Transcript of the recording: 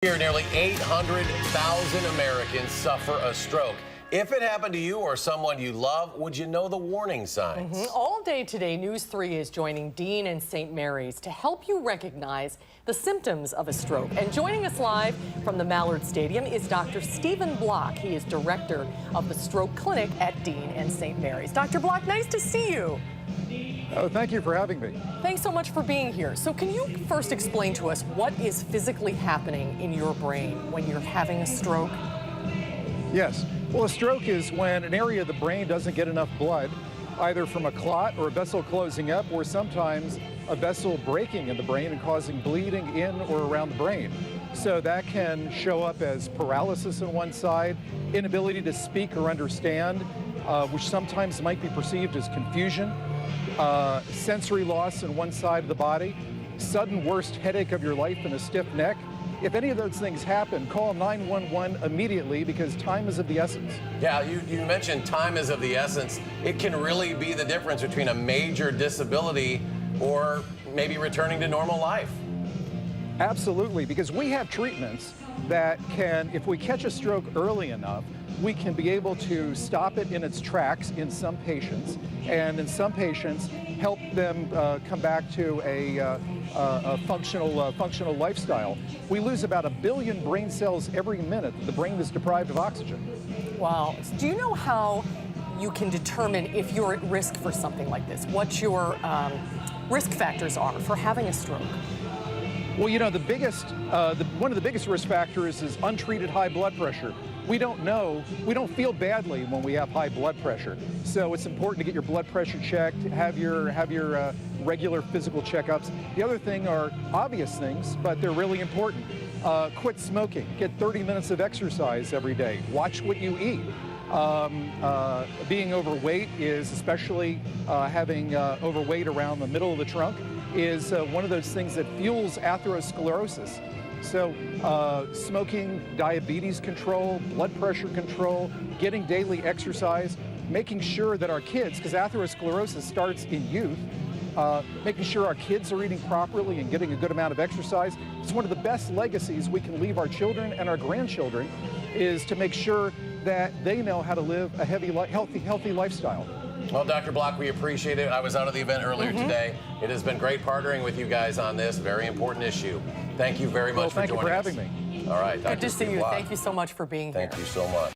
Here, nearly 800,000 Americans suffer a stroke. If it happened to you or someone you love, would you know the warning signs? All day today, News 3 is joining Dean and St. Mary's to help you recognize the symptoms of a stroke. And joining us live from the Mallard Stadium is Dr. Stephen Block. He is director of the stroke clinic at Dean and St. Mary's. Dr. Block, nice to see you. Oh, thank you for having me. Thanks so much for being here. So can you first explain to us what is physically happening in your brain when you're having a stroke? Yes. Well, a stroke is when an area of the brain doesn't get enough blood, either from a clot or a vessel closing up, or sometimes a vessel breaking in the brain and causing bleeding in or around the brain. So that can show up as paralysis on one side, inability to speak or understand, which sometimes might be perceived as confusion, sensory loss in one side of the body, sudden worst headache of your life and a stiff neck. If any of those things happen, call 911 immediately because time is of the essence. Yeah, you mentioned time is of the essence. It can really be the difference between a major disability or maybe returning to normal life. Absolutely, because we have treatments that can, if we catch a stroke early enough, we can be able to stop it in its tracks in some patients, and in some patients help them come back to a functional lifestyle. We lose about 1 billion brain cells every minute that the brain is deprived of oxygen. Wow. Do you know how you can determine if you're at risk for something like this? What your risk factors are for having a stroke? Well, you know, one of the biggest risk factors is untreated high blood pressure. We don't feel badly when we have high blood pressure. So it's important to get your blood pressure checked, have your regular physical checkups. The other thing are obvious things, but they're really important. Quit smoking, get 30 minutes of exercise every day, watch what you eat. Being overweight is, especially having overweight around the middle of the trunk, is one of those things that fuels atherosclerosis. So smoking, diabetes control, blood pressure control, getting daily exercise, making sure that our kids, because atherosclerosis starts in youth, making sure our kids are eating properly and getting a good amount of exercise. It's one of the best legacies we can leave our children and our grandchildren, is to make sure that they know how to live a healthy lifestyle. Well, Dr. Block, we appreciate it. I was out of the event earlier today. It has been great partnering with you guys on this very important issue. Thank you very much for joining us. Thank you for having me. All right, Dr. Good to see you. Block. Thank you so much for being here. Thank you so much.